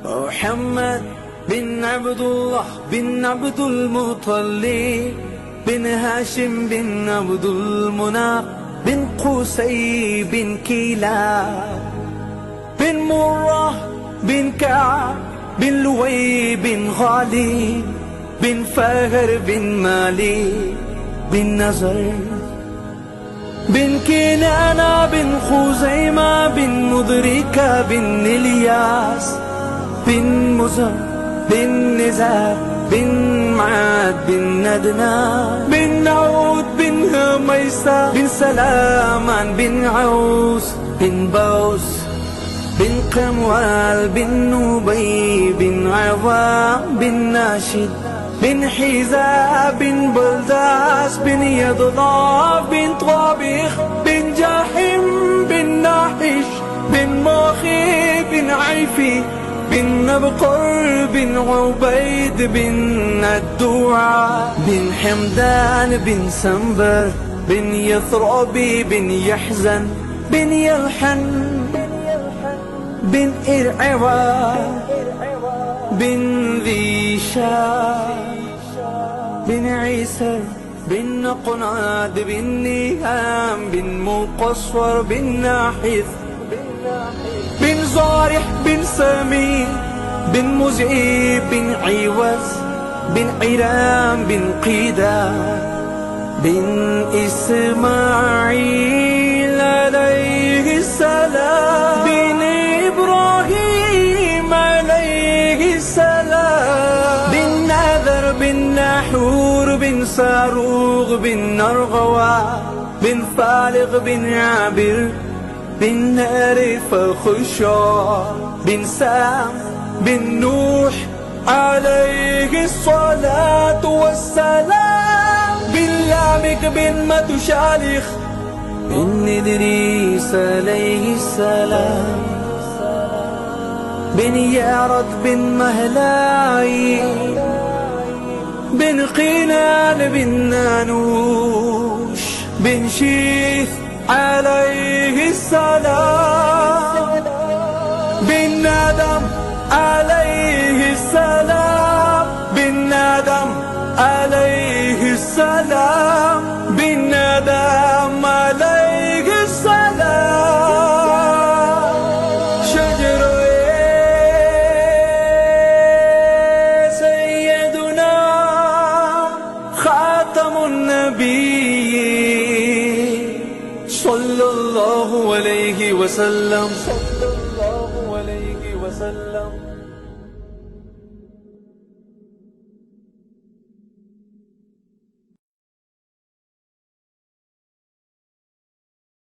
محمد بن عبد الله بن عبد المطلب بن هاشم بن عبد المناف بن قصي بن كلاب بن مرة بن كعب بن لؤي بن غالب بن فهر بن مالك بن نزر بن كنانة بن خزيمة بن مدركة بن إلياس بن مزر بن نزار بن معاد بن ندنان بن عود بن هميسة بن سلامان بن عوس بن بوس بن قموال بن نبي بن عظام بن ناشد بن حذاء بن بلداس بن يضلاف بن طابخ بن جاحم بن ناحش بن ماخي بن عيفي بن نبقر بن عبيد بن الدعاء بن حمدان بن سنبر بن يثربي بن يحزن بن يلحن بن إرعوى بن ذي شاء بن عيسى بن قناد بن نهام بن مقصور بن ناحث بن زارح بن سمين بن مزعب بن عوز بن عرام بن قيدان بن إسماعيل عليه السلام بن إبراهيم عليه السلام بن نذر بن نحور بن صاروغ بن نرغوى بن فالغ بن عابر بن نارف خشوع بن سام بن نوح عليه الصلاة والسلام بن لامك بن متشالخ بن إدريس عليه السلام بن يارد بن مهلاي بن قينان بن نانوش بن شيث عليه السلام بن ندم عليه السلام بن ندم عليه السلام بن ندم عليه السلام شجر سيدنا خاتم النبي صلى الله عليه وسلم